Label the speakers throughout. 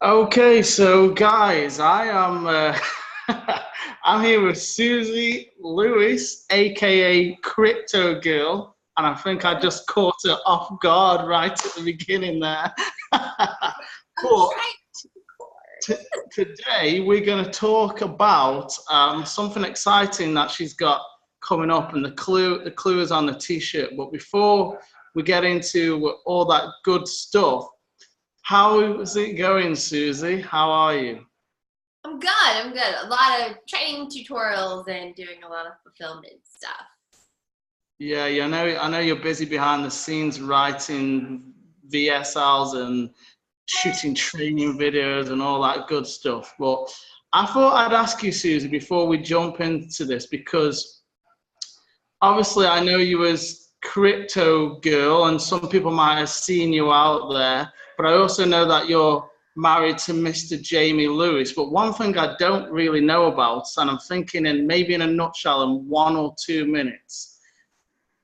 Speaker 1: Okay, so guys, I am I'm here with Susie Lewis, aka Crypto Girl, and I think I just caught her off guard right at the beginning there. But today we're going to talk about something exciting that she's got coming up, and the clue is on the t-shirt. But before we get into all that good stuff, how is it going, Susie? How are you?
Speaker 2: I'm good. I'm good. A lot of training tutorials and doing a lot of fulfillment stuff.
Speaker 1: Yeah, I know you're busy behind the scenes writing VSLs and shooting training videos and all that good stuff. But I thought I'd ask you, Susie, before we jump into this, because obviously I know you as Crypto Girl, and some people might have seen you out there, but I also know that you're married to Mr. Jamie Lewis. But one thing I don't really know about, and I'm thinking maybe in a nutshell in 1 or 2 minutes,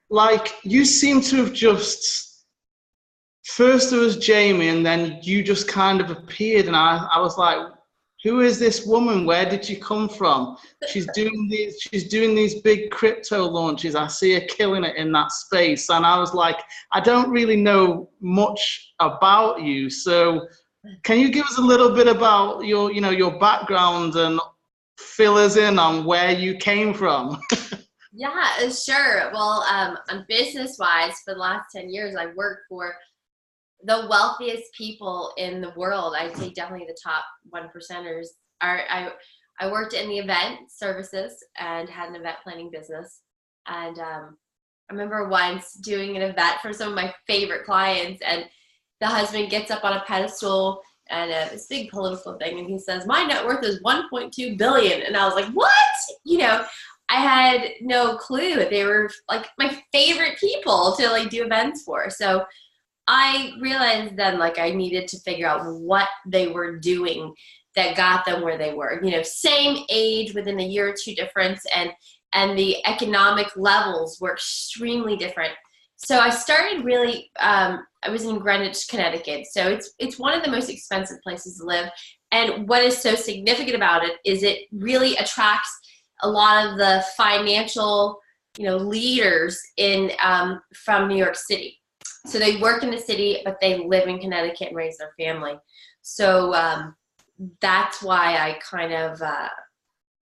Speaker 1: like you seem to have just, first there was Jamie and then you just kind of appeared, and I was like, who is this woman? Where did she come from? She's doing these big crypto launches. I see her killing it in that space. And I was like, I don't really know much about you. So can you give us a little bit about your background and fill us in on where you came from?
Speaker 2: Yeah, sure. Well, on business-wise, for the last 10 years, I worked for the wealthiest people in the world. I'd say definitely the top 1%ers. I worked in the event services and had an event planning business. And I remember once doing an event for some of my favorite clients, and the husband gets up on a pedestal and this big political thing, and he says, "My net worth is 1.2 billion." And I was like, what? I had no clue. They were like my favorite people to like do events for. So I realized then like I needed to figure out what they were doing that got them where they were. Same age, within a year or two difference, and the economic levels were extremely different. So I started really, I was in Greenwich, Connecticut. So it's one of the most expensive places to live. And what is so significant about it is it really attracts a lot of the financial, leaders in from New York City. So they work in the city, but they live in Connecticut and raise their family. So that's why I kind of, I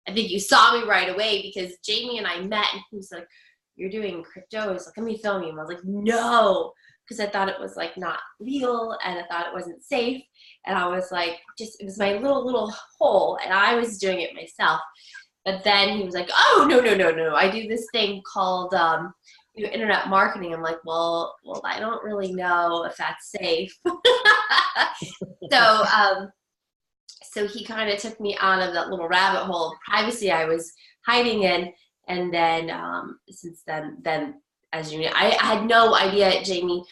Speaker 2: think you saw me right away, because Jamie and I met, and he was like, "You're doing crypto?" He's like, "Let me film you." And I was like, "No," because I thought it was like not legal, and I thought it wasn't safe. And I was like, it was my little hole, and I was doing it myself. But then he was like, "Oh, no. I do this thing called internet marketing." I'm like, well, I don't really know if that's safe. So he kind of took me out of that little rabbit hole of privacy I was hiding in. And then since then, as you know, I had no idea Jamie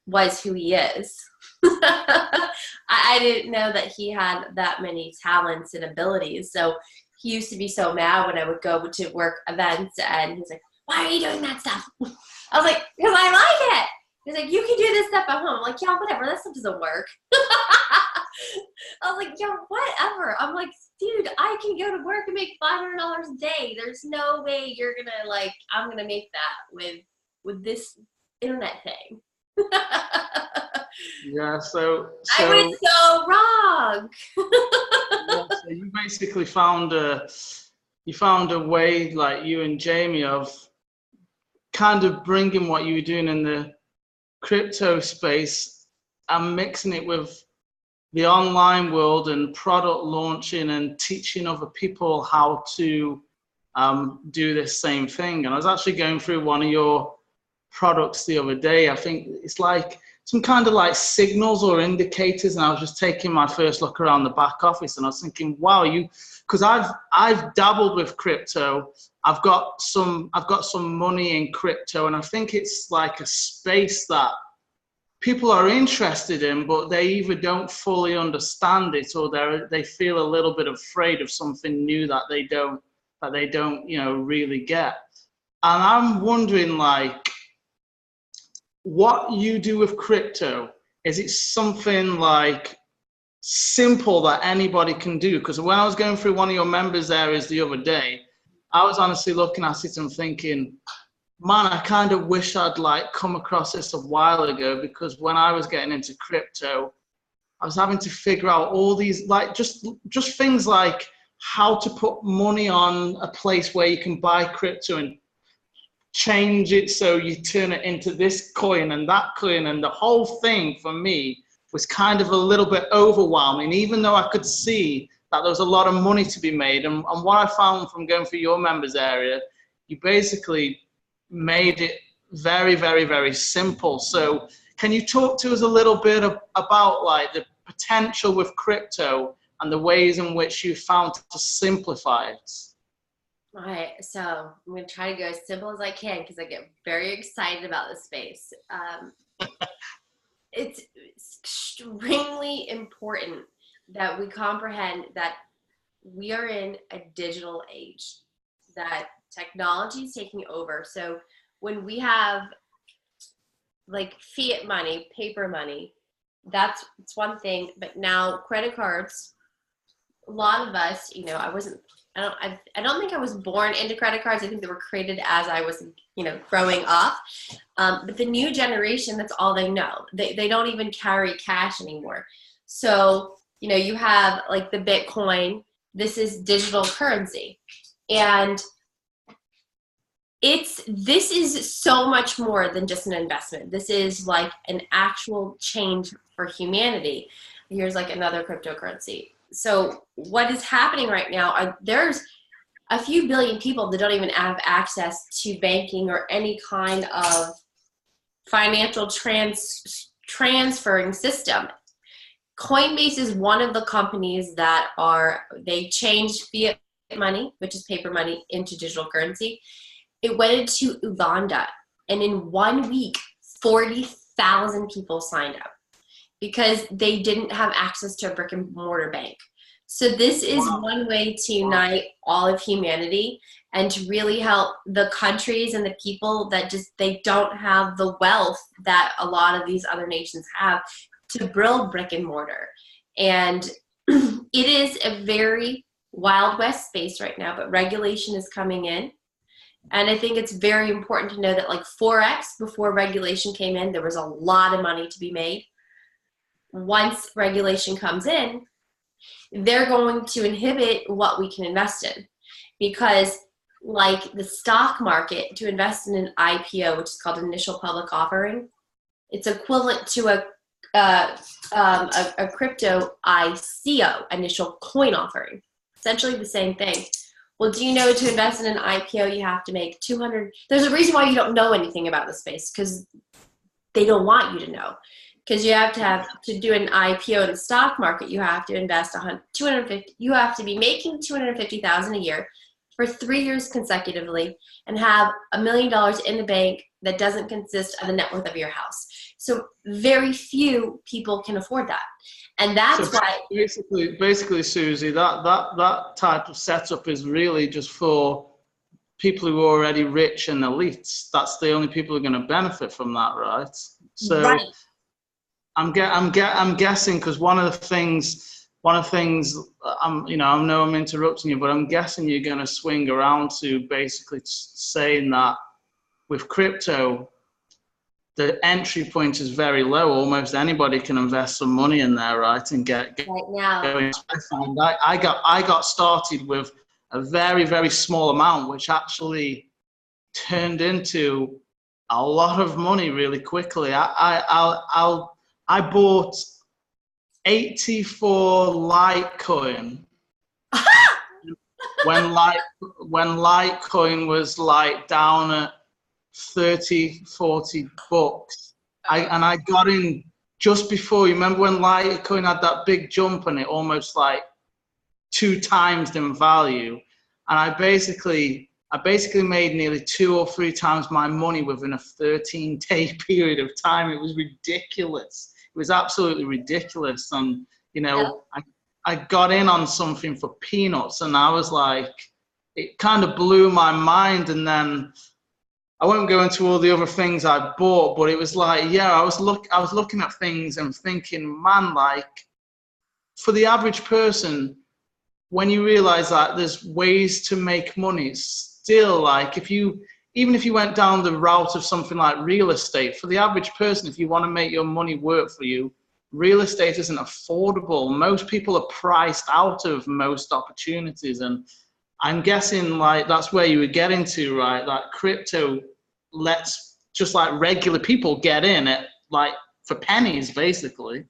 Speaker 2: was who he is. I didn't know that he had that many talents and abilities. So he used to be so mad when I would go to work events, and he's like, "Why are you doing that stuff?" I was like, "Because I like it." He's like, "You can do this stuff at home." I'm like, "Yeah, whatever. That stuff doesn't work." I was like, "Yeah, whatever." I'm like, "Dude, I can go to work and make $500 a day. There's no way you're going to I'm going to make that with this internet thing."
Speaker 1: Yeah, so
Speaker 2: I was so wrong.
Speaker 1: Yeah, so you basically found a way, like you and Jamie, of kind of bringing what you were doing in the crypto space and mixing it with the online world and product launching and teaching other people how to do this same thing. And I was actually going through one of your products the other day. I think it's like some kind of like signals or indicators, and I was just taking my first look around the back office, and I was thinking, wow, because I've dabbled with crypto. I've got some money in crypto, and I think it's like a space that people are interested in, but they either don't fully understand it, or they feel a little bit afraid of something new that they don't really get. And I'm wondering, like, what you do with crypto is it something like simple that anybody can do? Because when I was going through one of your members areas the other day, I was honestly looking at it and thinking, man, I kind of wish I'd like come across this a while ago, because when I was getting into crypto, I was having to figure out all these, like, just things like how to put money on a place where you can buy crypto and change it so you turn it into this coin and that coin, and the whole thing for me was kind of a little bit overwhelming, even though I could see that there was a lot of money to be made. And what I found from going through your members area, you basically made it very, very, very simple. So can you talk to us a little bit about like the potential with crypto and the ways in which you found to simplify it?
Speaker 2: All right, so I'm going to try to go as simple as I can because I get very excited about this space. It's extremely important that we comprehend that we are in a digital age, that technology is taking over. So when we have like fiat money, paper money, it's one thing, but now credit cards, a lot of us, you know, I don't think I was born into credit cards. I think they were created as I was, you know, growing up. But the new generation, that's all they know. They don't even carry cash anymore. So, you know, you have like the Bitcoin. This is digital currency. And this is so much more than just an investment. This is like an actual change for humanity. Here's like another cryptocurrency. So what is happening right now there's a few billion people that don't even have access to banking or any kind of financial transferring system. Coinbase is one of the companies that they changed fiat money, which is paper money, into digital currency. It went into Uganda, and in 1 week, 40,000 people signed up because they didn't have access to a brick and mortar bank. So this is one way to unite all of humanity and to really help the countries and the people that they don't have the wealth that a lot of these other nations have to build brick and mortar. And it is a very Wild West space right now, but regulation is coming in. And I think it's very important to know that like Forex, before regulation came in, there was a lot of money to be made. Once regulation comes in, they're going to inhibit what we can invest in, because like the stock market, to invest in an IPO, which is called initial public offering, it's equivalent to a crypto ICO, initial coin offering, essentially the same thing. Well, do you know to invest in an IPO, you have to make 200, there's a reason why you don't know anything about the space, because they don't want you to know. Because you have to do an IPO in the stock market, you have to invest 250. You have to be making $250,000 a year for 3 years consecutively, and have $1 million in the bank that doesn't consist of the net worth of your house. So very few people can afford that, and that's why.
Speaker 1: Basically, Susie, that type of setup is really just for people who are already rich and elites. That's the only people who are going to benefit from that, right? So.
Speaker 2: Right.
Speaker 1: I'm guessing, because one of the things, you know, I know I'm interrupting you, but I'm guessing you're going to swing around to basically saying that with crypto, the entry point is very low. Almost anybody can invest some money in there, right, and get
Speaker 2: right now.
Speaker 1: going. I got started with a very, very small amount, which actually turned into a lot of money really quickly. I bought 84 Litecoin when Litecoin was like down at 30, 40 bucks. I got in just before. You remember when Litecoin had that big jump and it almost like 2 times in value? And I basically made nearly 2 or 3 times my money within a 13-day period of time. It was ridiculous. It was absolutely ridiculous. And, you know, I got in on something for peanuts, and I was like, it kind of blew my mind. And then I won't go into all the other things I bought, but it was like, yeah, I was looking at things and thinking, man, like for the average person, when you realize that there's ways to make money, still, like even if you went down the route of something like real estate, for the average person, if you want to make your money work for you, real estate isn't affordable. Most people are priced out of most opportunities. And I'm guessing like that's where you were getting to, right? That crypto lets just like regular people get in at like for pennies, basically.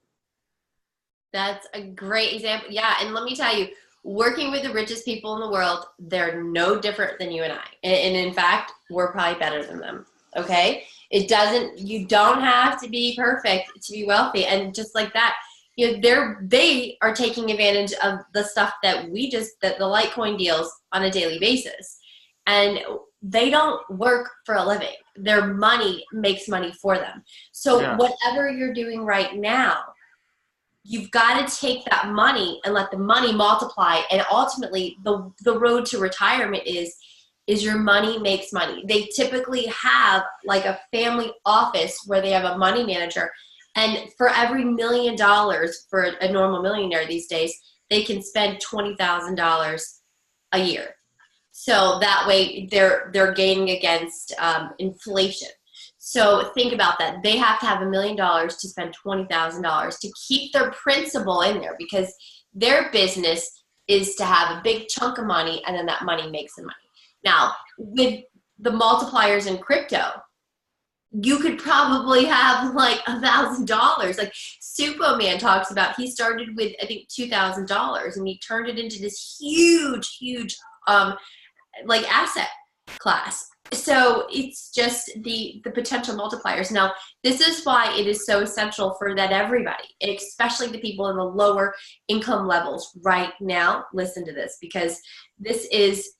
Speaker 2: That's a great example. Yeah, and let me tell you, working with the richest people in the world, they're no different than you and I. And in fact, we're probably better than them. Okay? You don't have to be perfect to be wealthy. And just like that, you know, they are taking advantage of the stuff that the Litecoin deals on a daily basis. And they don't work for a living. Their money makes money for them. So
Speaker 1: Yeah.
Speaker 2: whatever you're doing right now, you've got to take that money and let the money multiply. And ultimately, the road to retirement is your money makes money. They typically have like a family office where they have a money manager. And for every $1 million for a normal millionaire these days, they can spend $20,000 a year. So that way they're gaining against inflation. So think about that. They have to have $1 million to spend $20,000 to keep their principal in there, because their business is to have a big chunk of money, and then that money makes them money. Now, with the multipliers in crypto, you could probably have like $1,000. Like Superman talks about, he started with, I think, $2,000, and he turned it into this huge like asset class. So it's just the potential multipliers. Now, this is why it is so essential for that everybody, especially the people in the lower income levels right now, listen to this, because this is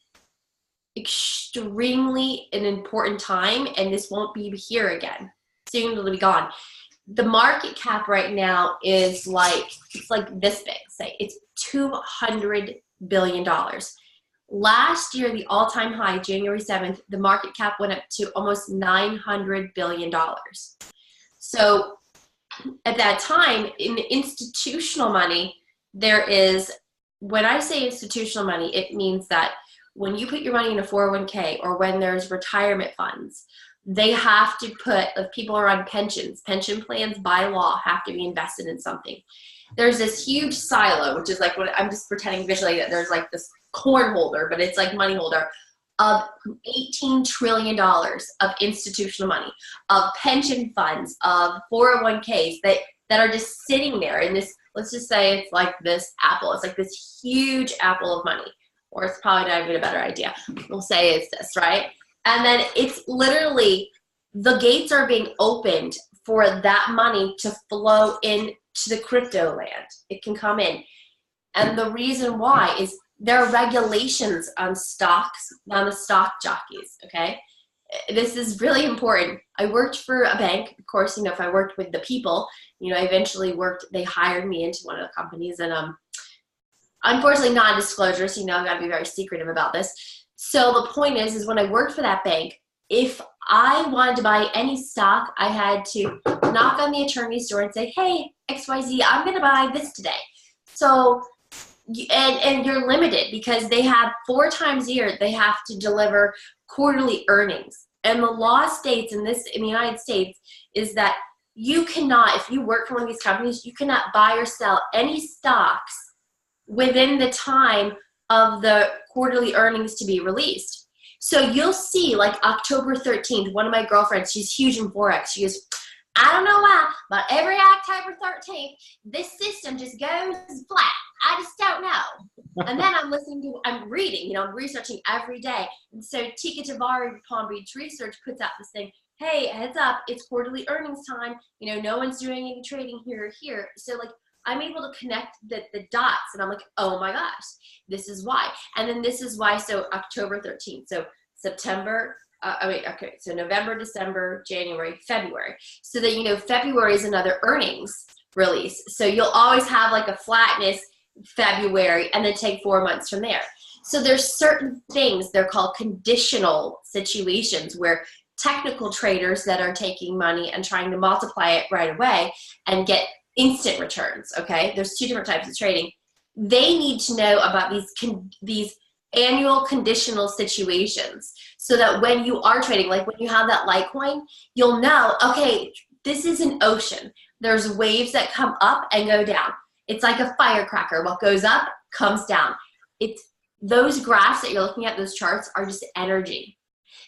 Speaker 2: extremely an important time, and this won't be here again. Soon it'll be gone. The market cap right now is like, it's like this big, say it's $200 billion. Last year, the all-time high, January 7th, the market cap went up to almost $900 billion. So at that time, in institutional money, there is, when I say institutional money, it means that when you put your money in a 401k or when there's retirement funds, they have to put, if people are on pensions, pension plans by law have to be invested in something. There's this huge silo, which is like, what I'm just pretending visually that there's like this corn holder, but it's like money holder of $18 trillion of institutional money, of pension funds, of 401ks that are just sitting there in this, let's just say it's like this apple. It's like this huge apple of money, or it's probably not even a better idea. We'll say it's this, right? And then it's literally, the gates are being opened for that money to flow in to the crypto land. It can come in. And the reason why is there are regulations on stocks, on the stock jockeys, okay? This is really important. I worked for a bank. Of course, you know, if I worked with the people, you know, I eventually they hired me into one of the companies, and unfortunately non-disclosure, so you know I've got to be very secretive about this. So the point is when I worked for that bank, if I wanted to buy any stock, I had to knock on the attorney's door and say, hey, XYZ, I'm going to buy this today. So, and you're limited because they have 4 times a year, they have to deliver quarterly earnings. And the law states in the United States is that you cannot, if you work for one of these companies, you cannot buy or sell any stocks within the time of the quarterly earnings to be released. So you'll see, like October 13th, one of my girlfriends, she's huge in Forex. She goes, I don't know why, but every October 13th, this system just goes flat. I just don't know. And then I'm reading, you know, I'm researching every day. And so Tika Tavari with Palm Beach Research puts out this thing, hey, heads up, it's quarterly earnings time. You know, no one's doing any trading here or here. So like, I'm able to connect the dots, and I'm like, oh my gosh, this is why. And then this is why, so October 13th, so September, so November, December, January, February. So that, you know, February is another earnings release. So you'll always have like a flatness February and then take 4 months from there. So there's certain things, they're called conditional situations, where technical traders that are taking money and trying to multiply it right away and get instant returns, okay? There's two different types of trading. They need to know about these annual conditional situations so that when you are trading, like when you have that Litecoin, you'll know, okay, this is an ocean. There's waves that come up and go down. It's like a firecracker. What goes up comes down. It's those graphs that you're looking at, those charts are just energy.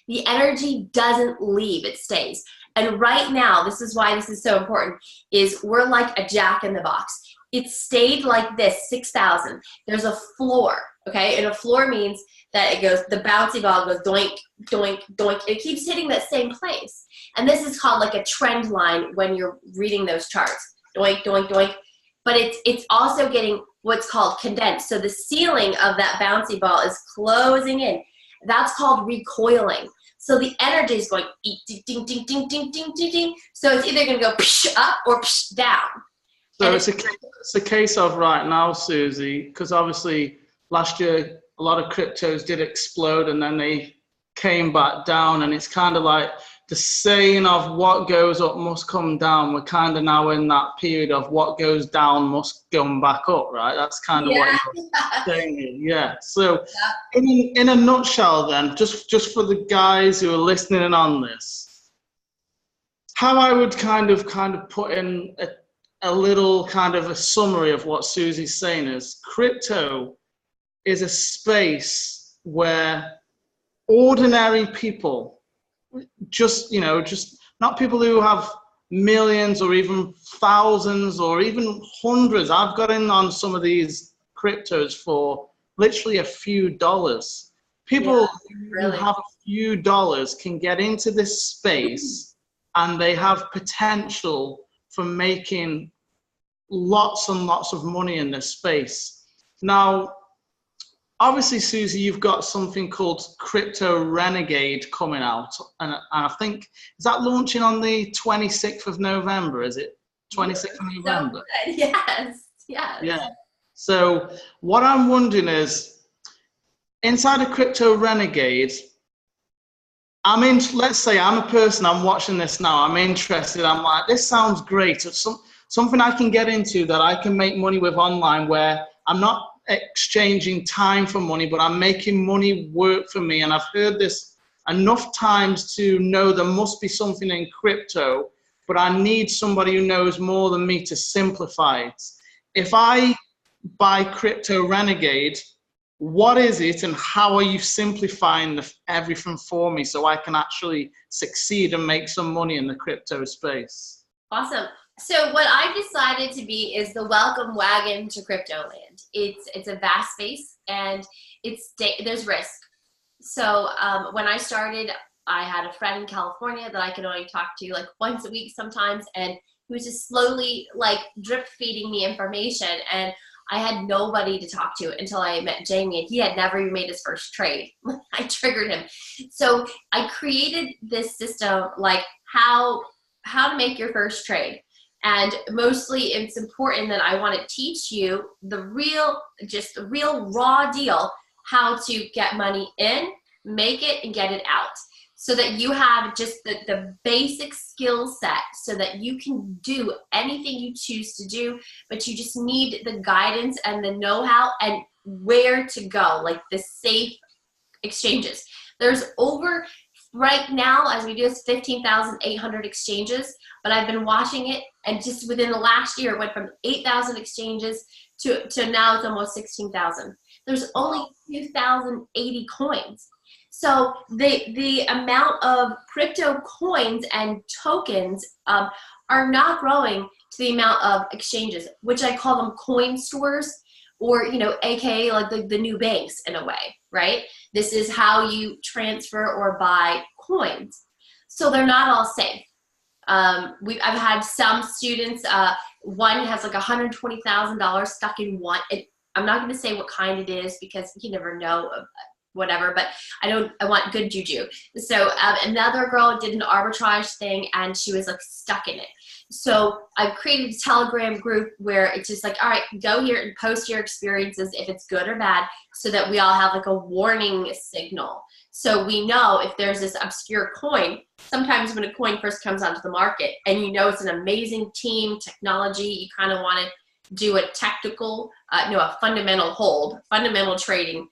Speaker 2: The energy doesn't leave, it stays. And right now, this is why this is so important, is we're like a jack in the box. It stayed like this, 6,000. There's a floor, okay? And a floor means that it goes, the bouncy ball goes doink, doink, doink. It keeps hitting that same place. And this is called like a trend line when you're reading those charts. Doink, doink, doink. But it's also getting what's called condensed. So the ceiling of that bouncy ball is closing in. That's called recoiling. So the energy is going ding, ding, ding, ding, ding, ding, ding, ding. So it's either going to go up or down.
Speaker 1: So it's a case of right now, Susie, because obviously last year a lot of cryptos did explode and then they came back down, and it's kind of like the saying of what goes up must come down. We're kind of now in that period of what goes down must come back up, right? That's kind of what you're saying here. Yeah. So in a nutshell then, just for the guys who are listening in on this, how I would kind of put in a little kind of a summary of what Susie's saying is crypto is a space where ordinary people, just not people who have millions or even thousands or even hundreds. I've got in on some of these cryptos for literally a few dollars. People who have a few dollars can get into this space and they have potential for making lots and lots of money in this space. Now, obviously, Susie, you've got something called Crypto Renegade coming out, and I think, is that launching on the 26th of November? Is it 26th of November?
Speaker 2: So yes.
Speaker 1: Yeah. So what I'm wondering is, inside of Crypto Renegade, let's say I'm a person, I'm watching this now, I'm interested, I'm like, this sounds great. It's something I can get into that I can make money with online, where I'm not exchanging time for money, but I'm making money work for me. And I've heard this enough times to know there must be something in crypto, but I need somebody who knows more than me to simplify it. If I buy Crypto Renegade, what is it and how are you simplifying everything for me so I can actually succeed and make some money in the crypto space?
Speaker 2: Awesome. So what I've decided to be is the welcome wagon to crypto land. It's a vast space and there's risk. So when I started, I had a friend in California that I could only talk to like once a week sometimes, and he was just slowly like drip feeding me information, and I had nobody to talk to until I met Jamie, and he had never even made his first trade. I triggered him. So I created this system, like how to make your first trade. And mostly it's important that I want to teach you the real raw deal, how to get money in, make it, and get it out, so that you have just the basic skill set so that you can do anything you choose to do, but you just need the guidance and the know-how and where to go, like the safe exchanges. There's right now, as we do this, 15,800 exchanges, but I've been watching it, and just within the last year, it went from 8,000 exchanges to now it's almost 16,000. There's only 2,080 coins. So the amount of crypto coins and tokens are not growing to the amount of exchanges, which I call them coin stores, or aka like the new banks in a way, right? This is how you transfer or buy coins. So they're not all safe. I've had some students, one has like $120,000 stuck in one. I'm not going to say what kind it is because you never know, whatever, but I want good juju. So another girl did an arbitrage thing and she was like stuck in it. So I've created a Telegram group where it's just like, all right, go here and post your experiences if it's good or bad, so that we all have like a warning signal. So we know if there's this obscure coin, sometimes when a coin first comes onto the market and you know it's an amazing team, technology, you kind of want to do a technical, a fundamental hold. Fundamental trading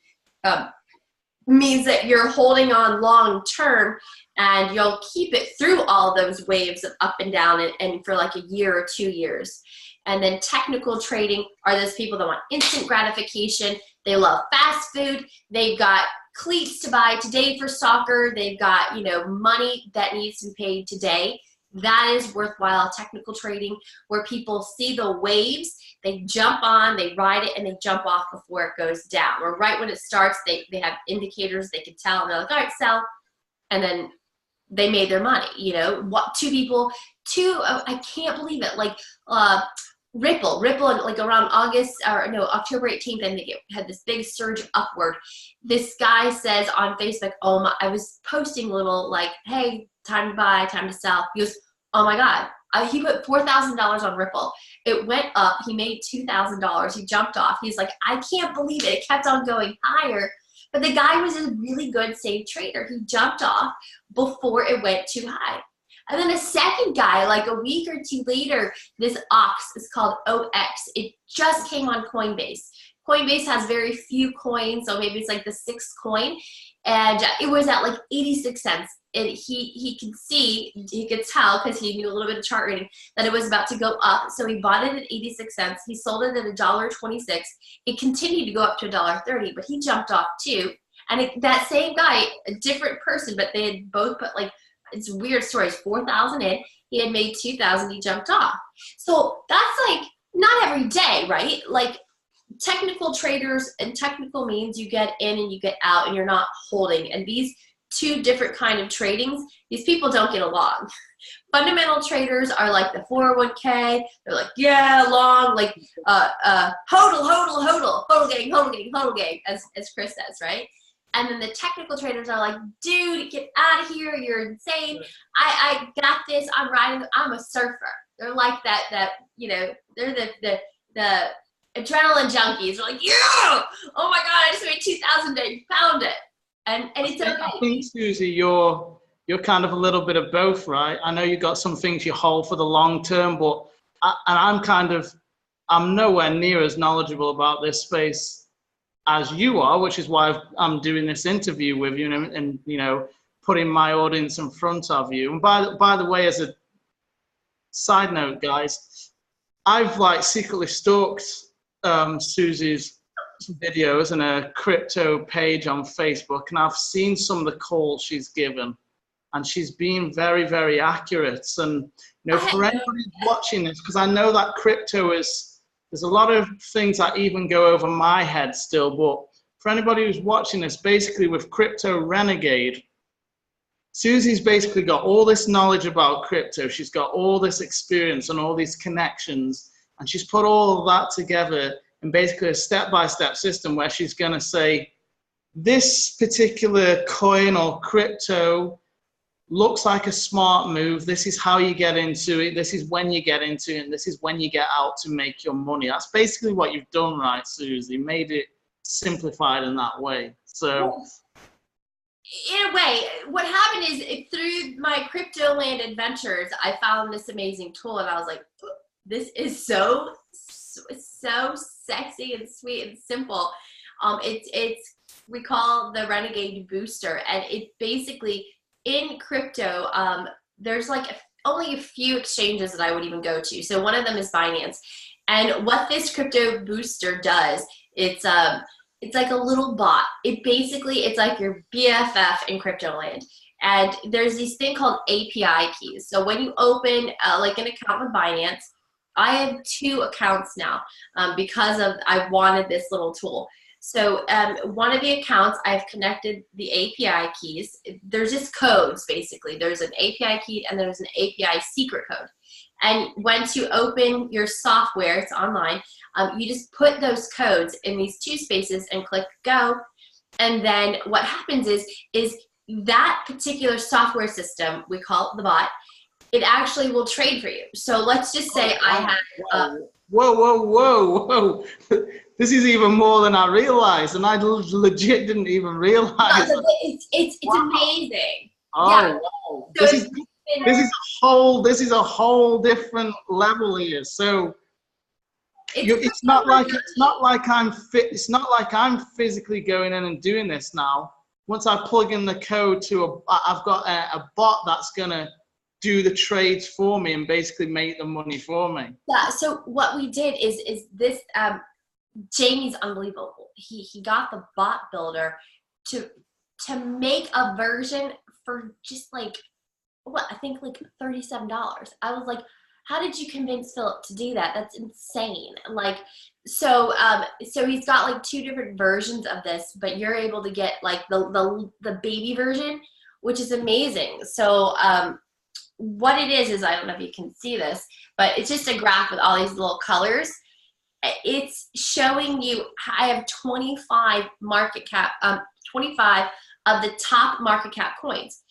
Speaker 2: means that you're holding on long term, and you'll keep it through all those waves of up and down and for like a year or 2 years. And then technical trading are those people that want instant gratification. They love fast food. They've got cleats to buy today for soccer. They've got, money that needs to be paid today. That is worthwhile technical trading, where people see the waves, they jump on, they ride it, and they jump off before it goes down. Or right when it starts, they have indicators they can tell, and they're like, all right, sell. And then they made their money. I can't believe it, like Ripple, like around October 18th, I think it had this big surge upward. This guy says on Facebook, I was posting little like, hey, time to buy, time to sell. He goes, oh my God. He put $4,000 on Ripple. It went up. He made $2,000. He jumped off. He's like, I can't believe it. It kept on going higher. But the guy was a really good, safe trader. He jumped off before it went too high. And then a second guy, like a week or two later, this OX is called OX. It just came on Coinbase. Coinbase has very few coins, so maybe it's like the 6th coin. And it was at like 86 cents. And he could tell, because he knew a little bit of chart reading, that it was about to go up. So he bought it at 86 cents. He sold it at $1.26. It continued to go up to $1.30, but he jumped off too. And that same guy, a different person, but they had both put like, it's weird stories, 4,000 in, he had made 2,000, he jumped off. So that's like, not every day, right? Like technical traders, and technical means you get in and you get out and you're not holding. And these two different kind of tradings, these people don't get along. Fundamental traders are like the 401k. They're like, yeah, long, like hodl gang, as Chris says, right? And then the technical traders are like, dude, get out of here. You're insane. I got this. I'm riding. I'm a surfer. They're like that, they're the adrenaline junkies. They're like, yeah, oh my God, I just made 2,000 and found it. And it's okay.
Speaker 1: I think, Susie, you're kind of a little bit of both, right? I know you got some things you hold for the long term, but I'm nowhere near as knowledgeable about this space as you are, which is why I'm doing this interview with you and putting my audience in front of you. And by the way, as a side note, guys, I've like secretly stalked Susie's videos and a crypto page on Facebook, and I've seen some of the calls she's given, and she's been very, very accurate. And for anybody watching this, because I know that crypto there's a lot of things that even go over my head still, but for anybody who's watching this, basically with Crypto Renegade, Susie's basically got all this knowledge about crypto. She's got all this experience and all these connections, and she's put all of that together in basically a step-by-step system where she's going to say, this particular coin or crypto looks like a smart move. This is how you get into it. This is when you get into it. And this is when you get out to make your money. That's basically what you've done, right, Susie? Made it simplified in that way. So,
Speaker 2: in a way, what happened is through my crypto land adventures, I found this amazing tool, and I was like, this is so sexy and sweet and simple. We call the Renegade Booster, and it basically, in crypto, there's like only a few exchanges that I would even go to. So one of them is Binance. And what this crypto booster does, it's like a little bot. It's like your BFF in crypto land. And there's this thing called API keys. So when you open like an account with Binance, I have 2 accounts now because I wanted this little tool. So one of the accounts, I've connected the API keys. There's just codes, basically. There's an API key and there's an API secret code. And once you open your software, it's online, you just put those codes in these 2 spaces and click go. And then what happens is that particular software system, we call it the bot, it actually will trade for you. So let's just say I had
Speaker 1: whoa. This is even more than I realized, and I legit didn't even realize.
Speaker 2: No, it's amazing.
Speaker 1: Oh,
Speaker 2: yeah.
Speaker 1: wow.
Speaker 2: So
Speaker 1: This is a whole different level here. So it's not like I'm physically going in and doing this now. Once I plug in the code I've got a bot that's gonna do the trades for me and basically make the money for me.
Speaker 2: Yeah. So what we did is this. Jamie's unbelievable. He got the bot builder to make a version for just like I think like $37. I was like, how did you convince Philip to do that? That's insane. Like, so he's got like 2 different versions of this, but you're able to get like the baby version, which is amazing. So what it is I don't know if you can see this, but it's just a graph with all these little colors. It's showing you I have 25 market cap, 25 of the top market cap coins.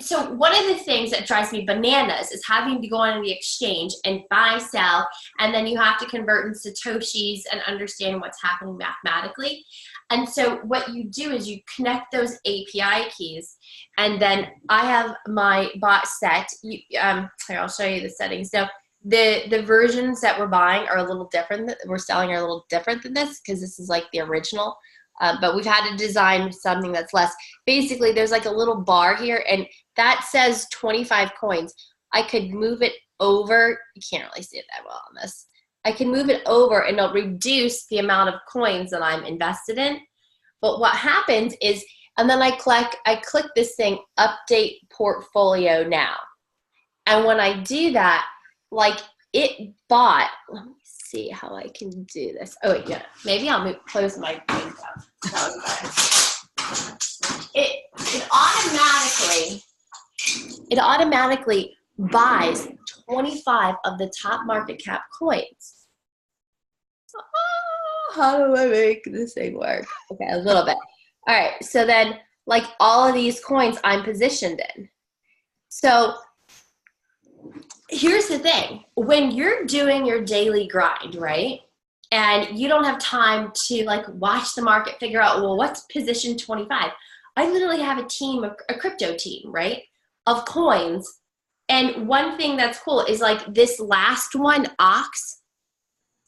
Speaker 2: So one of the things that drives me bananas is having to go on the exchange and buy, sell, and then you have to convert in Satoshis and understand what's happening mathematically. And so what you do is you connect those API keys, and then I have my bot set. Here, I'll show you the settings. So the versions that we're buying are a little different, that we're selling are a little different than this, because this is like the original. But we've had to design something that's less. Basically, there's like a little bar here, and that says 25 coins. I could move it over. You can't really see it that well on this. I can move it over, and it'll reduce the amount of coins that I'm invested in. But what happens is, and then I click this thing, update portfolio now. And when I do that, like it bought, let me see how I can do this. Oh wait, yeah, maybe I'll close my thing down. It automatically buys 25 of the top market cap coins. Oh, how do I make this thing work? Okay, a little bit. All right, so then like all of these coins I'm positioned in. So here's the thing, when you're doing your daily grind, right, and you don't have time to like watch the market, figure out, well, what's position 25? I literally have a crypto team, right, of coins. And one thing that's cool is like this last one, Ox,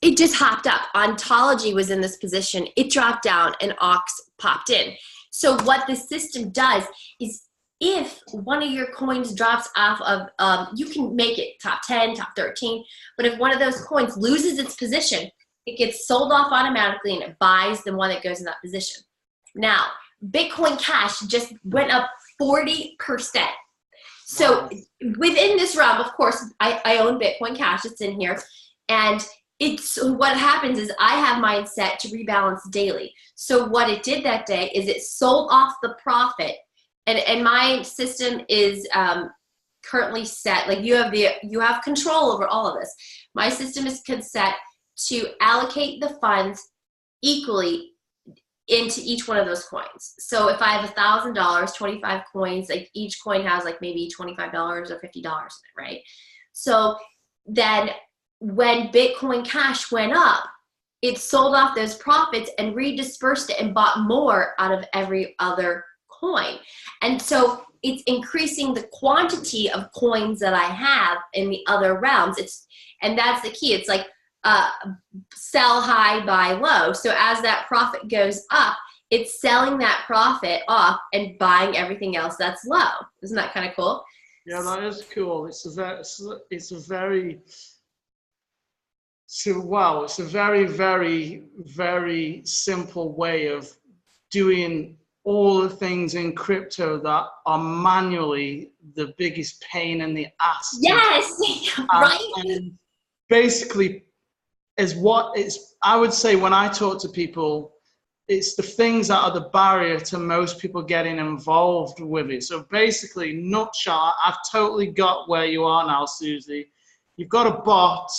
Speaker 2: it just hopped up. Ontology was in this position. It dropped down and Ox popped in. So what the system does is, if one of your coins drops off of, you can make it top 10, top 13, but if one of those coins loses its position, it gets sold off automatically and it buys the one that goes in that position. Now, Bitcoin Cash just went up 40%. So within this realm, of course, I own Bitcoin Cash, it's in here, and what happens is I have mine set to rebalance daily. So what it did that day is it sold off the profit. And my system is currently set, like you have control over all of this. My system is set to allocate the funds equally into each one of those coins. So if I have $1,000, 25 coins, like each coin has like maybe $25 or $50 in it, right? So then when Bitcoin Cash went up, it sold off those profits and redispersed it and bought more out of every other coin. And so it's increasing the quantity of coins that I have in the other realms. And that's the key. It's like sell high, buy low. So as that profit goes up, it's selling that profit off and buying everything else that's low. Isn't that kind of cool?
Speaker 1: Yeah, that is cool. It's a very, very simple way of doing all the things in crypto that are manually the biggest pain in the ass.
Speaker 2: Yes, right.
Speaker 1: And basically, I would say when I talk to people, it's the things that are the barrier to most people getting involved with it. So basically, nutshell, I've totally got where you are now, Susie. You've got a bot.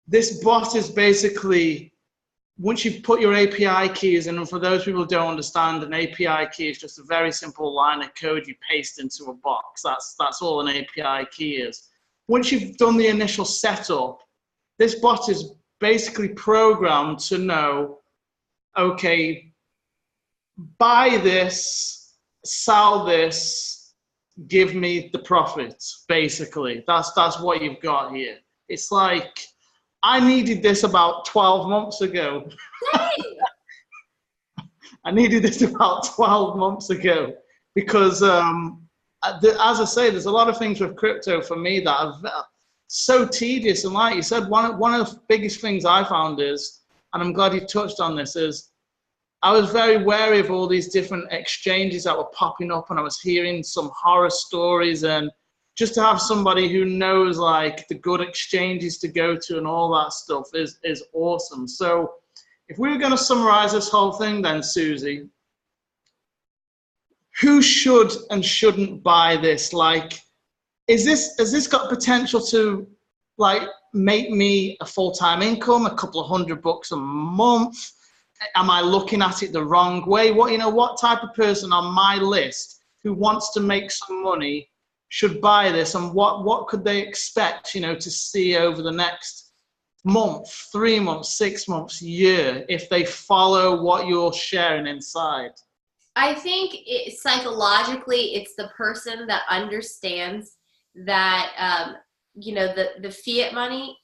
Speaker 1: This bot is basically once you've put your API keys in, and for those people who don't understand, an API key is just a very simple line of code you paste into a box. That's all an API key is. Once you've done the initial setup, this bot is basically programmed to know, okay, buy this, sell this, give me the profit, basically. That's what you've got here. It's like, I needed this about 12 months ago. I needed this about 12 months ago because, as I say, there's a lot of things with crypto for me that are so tedious. And like you said, one of the biggest things I found is, and I'm glad you touched on this, is I was very wary of all these different exchanges that were popping up, and I was hearing some horror stories, and just to have somebody who knows like the good exchanges to go to and all that stuff is awesome. So if we were going to summarize this whole thing then, Susie, who should and shouldn't buy this? Like, has this got potential to like make me a full-time income, a couple of $100 a month? Am I looking at it the wrong way? What type of person on my list who wants to make some money should buy this, and what could they expect, to see over the next month, 3 months, 6 months, year, if they follow what you're sharing inside?
Speaker 2: I think psychologically, it's the person that understands that, the fiat money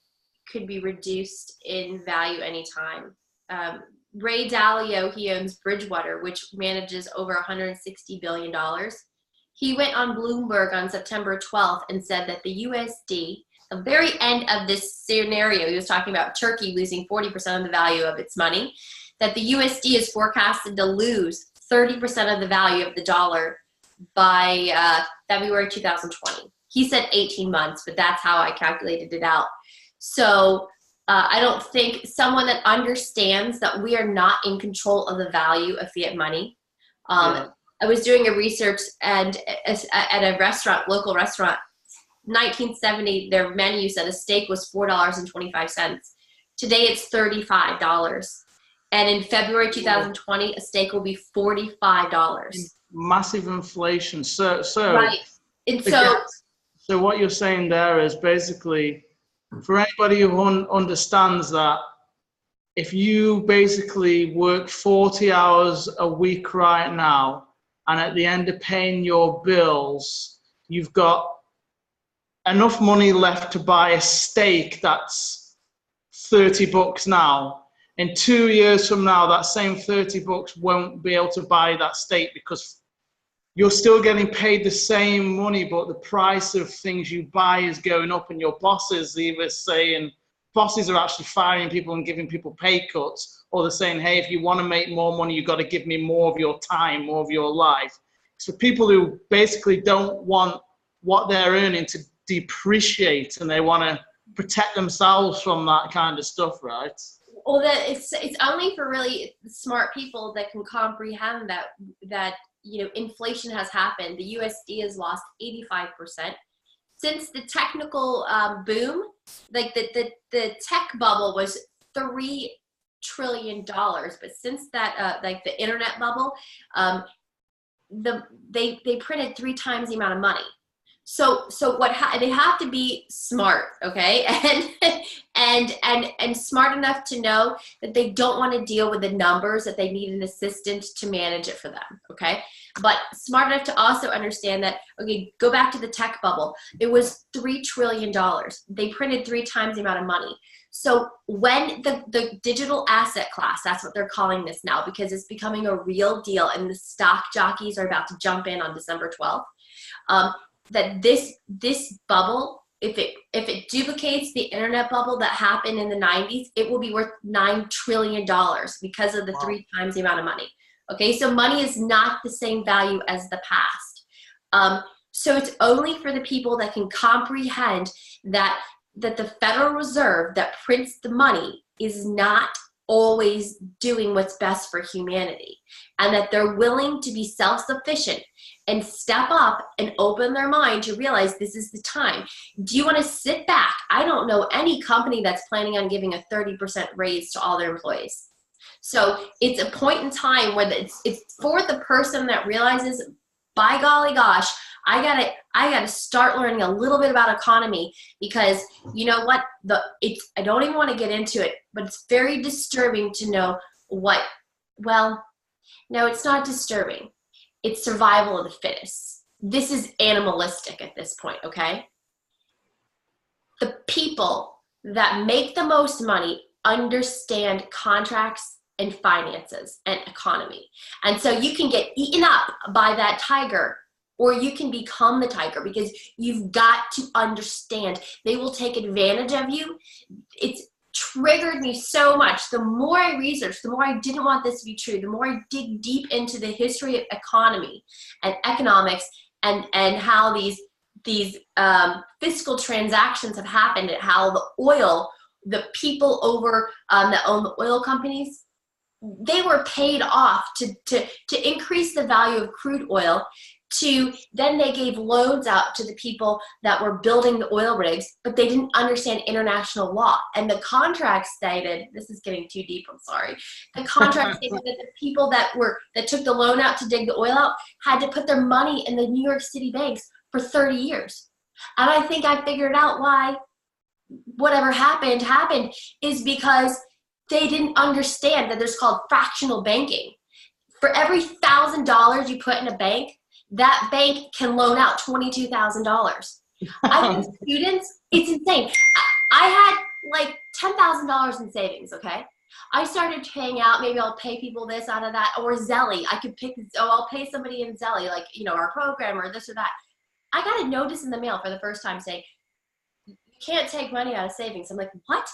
Speaker 2: could be reduced in value anytime. Ray Dalio, he owns Bridgewater, which manages over $160 billion. He went on Bloomberg on September 12th and said that the USD, the very end of this scenario, he was talking about Turkey losing 40% of the value of its money, that the USD is forecasted to lose 30% of the value of the dollar by February 2020. He said 18 months, but that's how I calculated it out. So I don't think someone that understands that we are not in control of the value of fiat money. I was doing a research and at a restaurant, local restaurant, 1970, their menu said a steak was $4.25. Today it's $35. And in February 2020, a steak will be $45.
Speaker 1: Massive inflation. So
Speaker 2: right. And so
Speaker 1: what you're saying there is basically, for anybody who understands that, if you basically work 40 hours a week right now, and at the end of paying your bills, you've got enough money left to buy a steak that's $30 now. In 2 years from now, that same $30 won't be able to buy that steak because you're still getting paid the same money, but the price of things you buy is going up, and your bosses either saying, bosses are actually firing people and giving people pay cuts, or they're saying, hey, if you want to make more money, you've got to give me more of your time, more of your life. So people who basically don't want what they're earning to depreciate, and they want to protect themselves from that kind of stuff, right?
Speaker 2: Well, it's only for really smart people that can comprehend that inflation has happened. The USD has lost 85%. Since the technical boom, like the tech bubble was $3 trillion, but since that like the internet bubble, they printed 3 times the amount of money. So they have to be smart, okay, and smart enough to know that they don't want to deal with the numbers, that they need an assistant to manage it for them, okay, but smart enough to also understand that, okay, go back to the tech bubble. It was $3 trillion. They printed 3 times the amount of money. So when the digital asset class, that's what they're calling this now, because it's becoming a real deal, and the stock jockeys are about to jump in on December 12th. That this bubble, if it duplicates the internet bubble that happened in the 90s, it will be worth $9 trillion because of the 3 times the amount of money. Okay, so money is not the same value as the past. So it's only for the people that can comprehend that the Federal Reserve that prints the money is not always doing what's best for humanity, and that they're willing to be self-sufficient and step up and open their mind to realize this is the time. Do you want to sit back? I don't know any company that's planning on giving a 30% raise to all their employees. So it's a point in time where it's for the person that realizes, by golly gosh, I gotta start learning a little bit about economy, because you know what, I don't even want to get into it, but it's very disturbing to know what, well, no, it's not disturbing. It's survival of the fittest. This is animalistic at this point, okay? The people that make the most money understand contracts and finances and economy. And so you can get eaten up by that tiger, or you can become the tiger, because you've got to understand they will take advantage of you. It's triggered me so much. The more I researched, the more I didn't want this to be true, the more I dig deep into the history of economy and economics, and how these fiscal transactions have happened, and how the people over that own the oil companies, they were paid off to increase the value of crude oil. Then they gave loans out to the people that were building the oil rigs, but they didn't understand international law. And the contract stated, this is getting too deep, I'm sorry. The contract stated that the people that took the loan out to dig the oil out had to put their money in the New York City banks for 30 years. And I think I figured out why whatever happened is because they didn't understand that there's called fractional banking. For every $1,000 you put in a bank, that bank can loan out $22,000. I have students, it's insane. I had like $10,000 in savings, okay? I started paying out, maybe I'll pay people this out of that, or Zelly. I could pick, I'll pay somebody in Zelly, like, you know, our program or this or that. I got a notice in the mail for the first time saying, you can't take money out of savings. I'm like, what?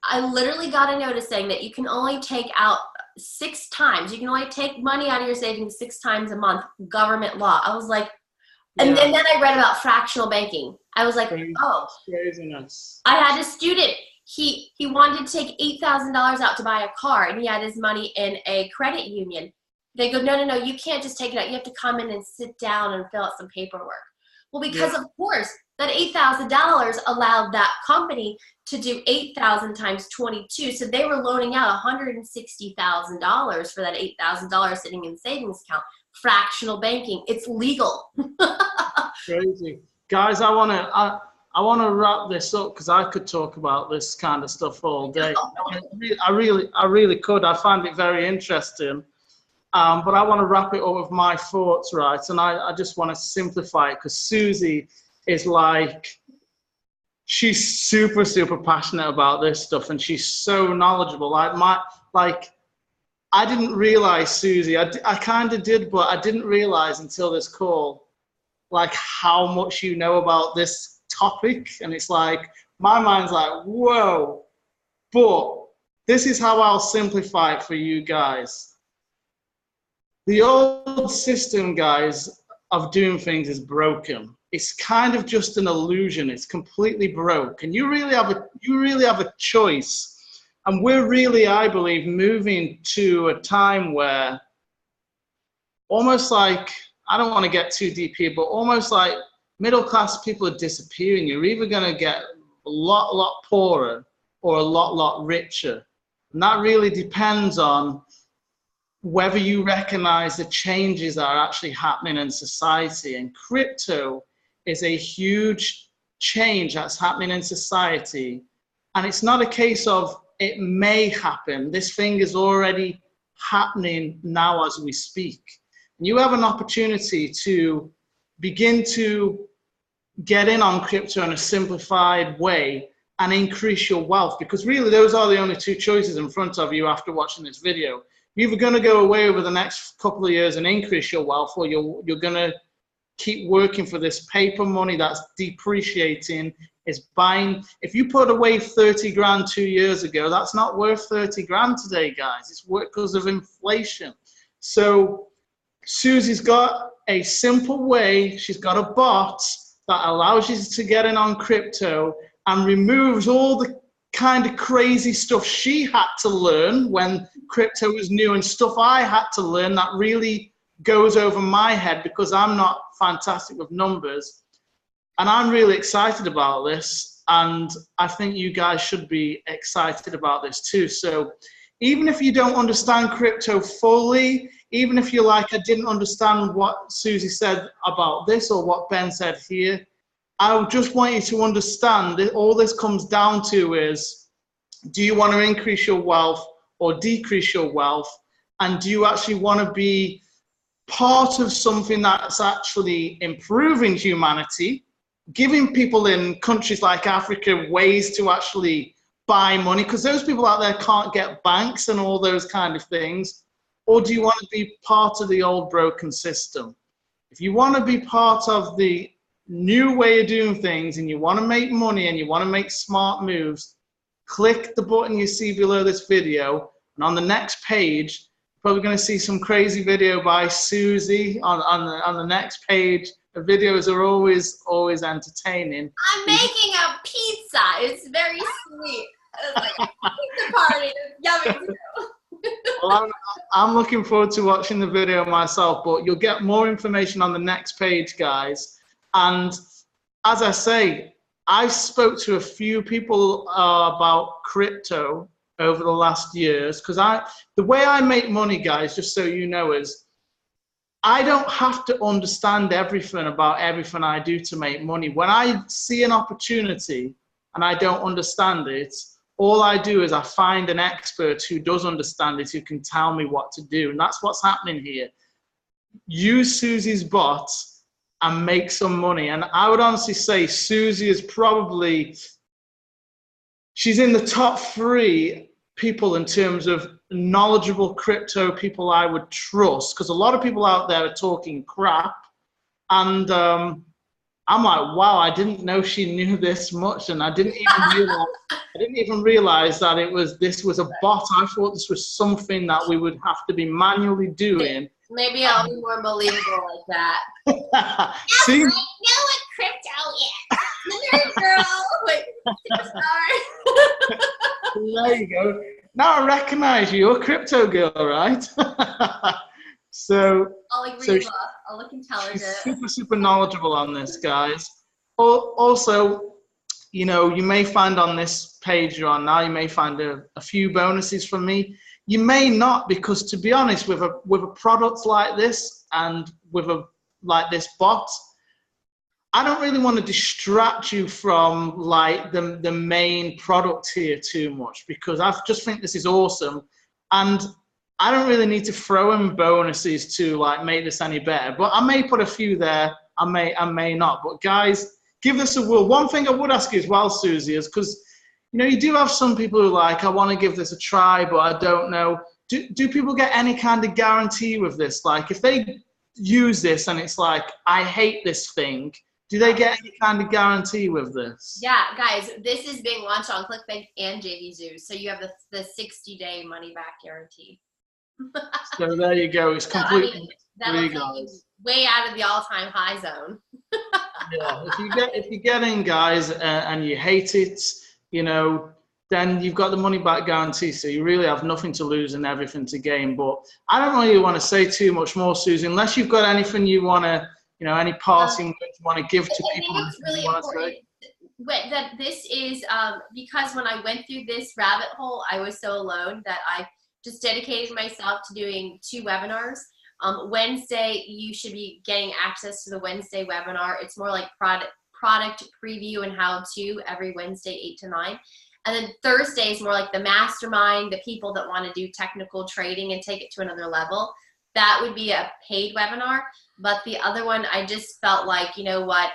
Speaker 2: I literally got a notice saying that you can only take out 6 times. You can only take money out of your savings 6 times a month, government law. I was like, and then I read about fractional banking. I was like, oh,
Speaker 1: craziness.
Speaker 2: I had a student, he wanted to take $8,000 out to buy a car, and he had his money in a credit union. They go, no, you can't just take it out. You have to come in and sit down and fill out some paperwork. Well, because of course, that $8,000 allowed that company to do 8,000 times 22. So they were loaning out $160,000 for that $8,000 sitting in savings account. Fractional banking, it's legal.
Speaker 1: Crazy. Guys, I want to wrap this up, because I could talk about this kind of stuff all day. I really could. I find it very interesting. But I want to wrap it up with my thoughts, right? And I just want to simplify it, because Susie is like, she's super, super passionate about this stuff, and she's so knowledgeable. I didn't realize, Susie, I kind of did, but I didn't realize until this call, like, how much you know about this topic. And it's like, my mind's like, whoa. But this is how I'll simplify it for you guys. The old system, guys, of doing things is broken. It's kind of just an illusion. It's completely broke. And you really have a choice. And we're really, I believe, moving to a time where almost like, I don't want to get too deep here, but almost like middle-class people are disappearing. You're either going to get a lot poorer or a lot richer. And that really depends on whether you recognize the changes that are actually happening in society. And crypto is a huge change that's happening in society. And it's not a case of it may happen. This thing is already happening now as we speak. And you have an opportunity to begin to get in on crypto in a simplified way and increase your wealth, because really those are the only 2 choices in front of you after watching this video. You're either going to go away over the next couple of years and increase your wealth, or you're going to keep working for this paper money that's depreciating, is buying. If you put away 30 grand 2 years ago, that's not worth 30 grand today, guys. It's worth because of inflation. So Susie's got a simple way. She's got a bot that allows you to get in on crypto and removes all the kind of crazy stuff she had to learn when crypto was new, and stuff I had to learn that really goes over my head because I'm not fantastic with numbers. And I'm really excited about this, and I think you guys should be excited about this too. So even if you don't understand crypto fully, even if you're like, I didn't understand what Susie said about this or what Ben said here, I just want you to understand that all this comes down to is, do you want to increase your wealth or decrease your wealth? And do you actually want to be part of something that's actually improving humanity, giving people in countries like Africa ways to actually buy money, because those people out there can't get banks and all those kind of things? Or do you want to be part of the old broken system? If you want to be part of the new way of doing things and you want to make money and you want to make smart moves, click the button you see below this video, and on the next page, you're probably going to see some crazy video by Susie on the next page. The videos are always entertaining.
Speaker 2: I'm making a pizza. It's very sweet. It's like a pizza party. It's yummy too.
Speaker 1: Well, I'm looking forward to watching the video myself, but you'll get more information on the next page, guys. And as I say, I spoke to a few people about crypto over the last years, because the way I make money, guys, just so you know, is I don't have to understand everything about everything I do to make money. When I see an opportunity and I don't understand it, all I do is I find an expert who does understand it, who can tell me what to do. And that's what's happening here. Use Susie's bot and make some money. And I would honestly say Susie is probably, she's in the top 3 people in terms of knowledgeable crypto people I would trust, because a lot of people out there are talking crap. And I'm like, wow, I didn't know she knew this much, and I didn't even realize that this was a bot. I thought this was something that we would have to be manually doing.
Speaker 2: Maybe I'll be more believable like that.
Speaker 1: See?
Speaker 2: I know what crypto is. Nerd girl. Wait,
Speaker 1: there you go. Now I recognize you. You're a crypto girl, right? So
Speaker 2: I'll look intelligent.
Speaker 1: She's super knowledgeable on this, guys. Also, you know, you may find on this page you're on now, you may find a few bonuses from me. You may not, because to be honest, with a product like this and with this bot, I don't really want to distract you from like the main product here too much, because I just think this is awesome, and I don't really need to throw in bonuses to like make this any better. But I may put a few there, I may not. But guys, give this a whirl. One thing I would ask you as well, Susie, is because you know you do have some people who are like, I want to give this a try, but I don't know. Do people get any kind of guarantee with this? Like if they use this and it's like, I hate this thing, do they get any kind of guarantee with this?
Speaker 2: Yeah, guys, this is being launched on ClickBank and JVZoo, so you have the 60-day money-back guarantee.
Speaker 1: So there you go. It's completely
Speaker 2: free, guys. Way out of the all-time high zone.
Speaker 1: Yeah, if you get in, guys, and you hate it, you know, then you've got the money-back guarantee. So you really have nothing to lose and everything to gain. But I don't really want to say too much more, Susie, unless you've got anything you want to. You know, any passing words you want to give to people?
Speaker 2: I think it's really important that this is because when I went through this rabbit hole, I was so alone that I just dedicated myself to doing 2 webinars. Wednesday, you should be getting access to the Wednesday webinar. It's more like product preview and how to every Wednesday, 8 to 9. And then Thursday is more like the mastermind, the people that want to do technical trading and take it to another level. That would be a paid webinar. But the other one, I just felt like, you know what,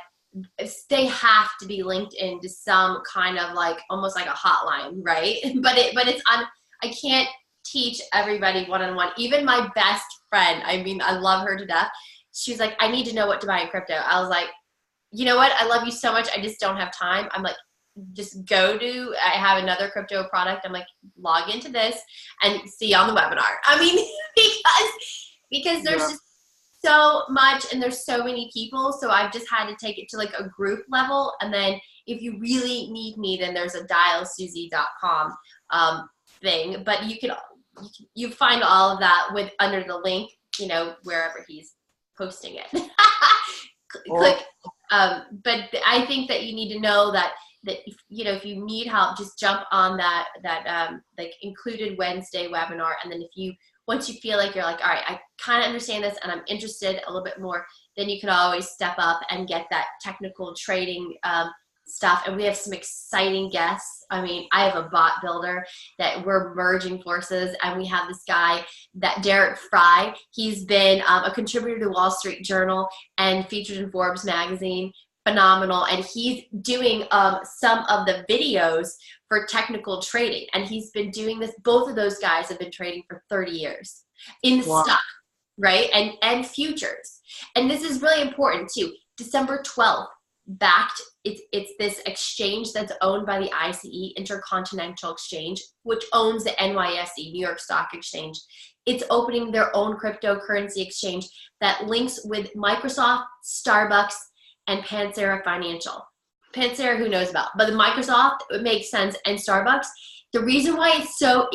Speaker 2: they have to be linked into some kind of like, almost like a hotline, right? But it's I can't teach everybody one-on-one. Even my best friend, I mean, I love her to death. She was like, I need to know what to buy in crypto. I was like, you know what? I love you so much. I just don't have time. I'm like, just I have another crypto product. I'm like, log into this and see you on the webinar. I mean, because there's just so much and there's so many people, so I've just had to take it to like a group level. And then if you really need me, then there's a dialsusie.com thing, but you find all of that under the link, you know, wherever he's posting it. Click. But I think that you need to know that that if you need help, just jump on that like included Wednesday webinar. And then once you feel like you're like, all right, I kind of understand this and I'm interested a little bit more, then you can always step up and get that technical trading stuff. And we have some exciting guests. I mean, I have a bot builder that we're merging forces, and we have this guy, that Derek Fry. He's been a contributor to Wall Street Journal and featured in Forbes magazine. Phenomenal. And he's doing some of the videos for technical trading, and he's been doing this. Both of those guys have been trading for 30 years in the
Speaker 1: wow.
Speaker 2: stock, right, and futures. And this is really important too. December 12th, backed. It's this exchange that's owned by the ICE, Intercontinental Exchange, which owns the NYSE, New York Stock Exchange. It's opening their own cryptocurrency exchange that links with Microsoft, Starbucks, and Pansera Financial. Pansera, who knows about? But the Microsoft, it makes sense, and Starbucks. The reason why it's so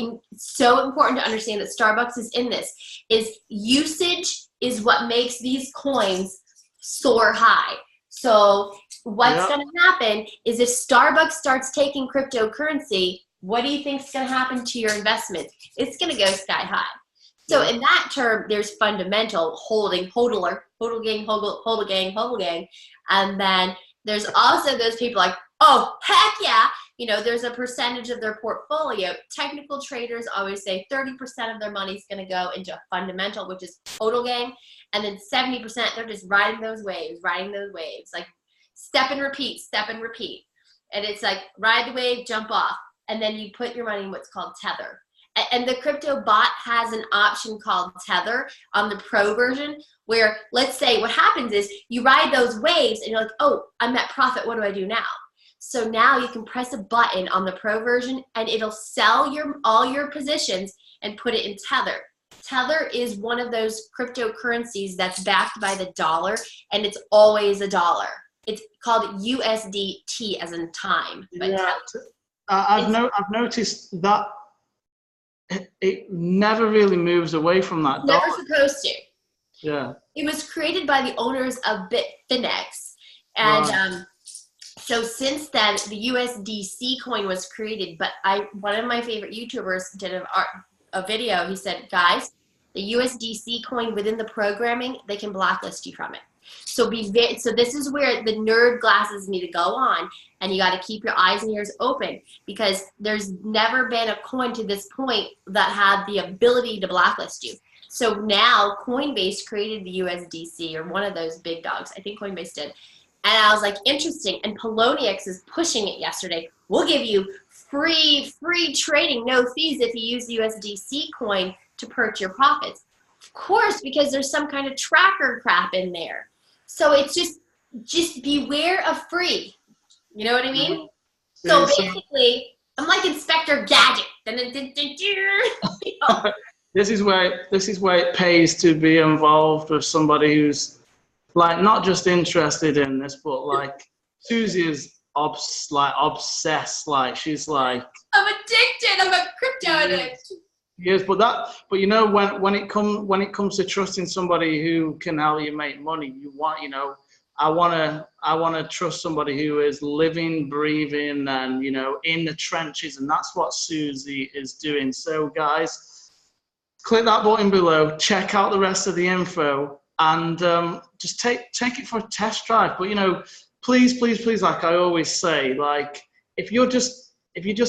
Speaker 2: important to understand that Starbucks is in this is usage is what makes these coins soar high. So what's going to happen is if Starbucks starts taking cryptocurrency, what do you think is going to happen to your investment? It's going to go sky high. So in that term, there's fundamental holding, hodler gang. And then there's also those people like, oh, heck yeah. There's a percentage of their portfolio. Technical traders always say 30% of their money is going to go into fundamental, which is hodl gang. And then 70%, they're just riding those waves, like step and repeat. And it's like ride the wave, jump off. And then you put your money in what's called tether. And the crypto bot has an option called tether on the pro version, where let's say what happens is you ride those waves and you're like, oh, I'm at profit. What do I do now? So now you can press a button on the pro version and it'll sell all your positions and put it in tether. Tether is one of those cryptocurrencies that's backed by the dollar, and it's always a dollar. It's called USDT as in time. But
Speaker 1: yeah, I've noticed that it never really moves away from that dollar.
Speaker 2: Never supposed to.
Speaker 1: Yeah.
Speaker 2: It was created by the owners of Bitfinex. And so since then, the USDC coin was created. But one of my favorite YouTubers did a video. He said, guys, the USDC coin within the programming, they can blacklist you from it. So this is where the nerd glasses need to go on, and you got to keep your eyes and ears open, because there's never been a coin to this point that had the ability to blacklist you. So now Coinbase created the USDC, or one of those big dogs. I think Coinbase did. And I was like, interesting. And Poloniex is pushing it yesterday. We'll give you free trading, no fees, if you use the USDC coin to perch your profits. Of course, because there's some kind of tracker crap in there. So it's just beware of free. You know what I mean? Mm-hmm. So basically, I'm like Inspector Gadget.
Speaker 1: This is where it pays to be involved with somebody who's like not just interested in this, but like Susie is obsessed. Like she's like,
Speaker 2: I'm addicted. I'm a crypto addict.
Speaker 1: Yes, but when it comes to trusting somebody who can help you make money, I want to trust somebody who is living, breathing, and in the trenches, and that's what Susie is doing. So guys, click that button below, check out the rest of the info, and just take it for a test drive. But please, like I always say, like if you're just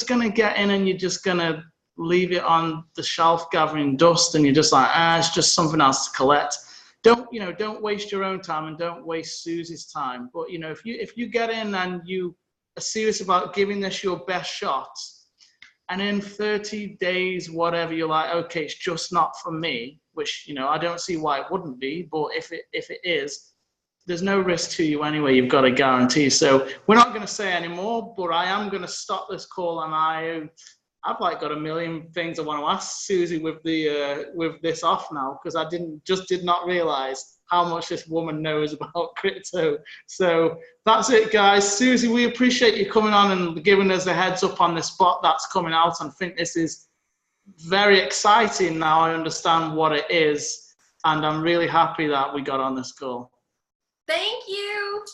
Speaker 1: gonna get in and you're just gonna leave it on the shelf gathering dust, and you're just like, it's just something else to collect. Don't waste your own time, and don't waste Susie's time. But if you get in and you are serious about giving this your best shot, and in 30 days, whatever, you're like, okay, it's just not for me, which I don't see why it wouldn't be. But if it is, there's no risk to you anyway. You've got a guarantee. So we're not going to say anymore, but I am going to stop this call, and I've like got a million things I want to ask Susie with this off now, because I did not realize how much this woman knows about crypto. So that's it, guys. Susie, we appreciate you coming on and giving us a heads up on the spot that's coming out. And I think this is very exciting now. I understand what it is, and I'm really happy that we got on this call.
Speaker 2: Thank you.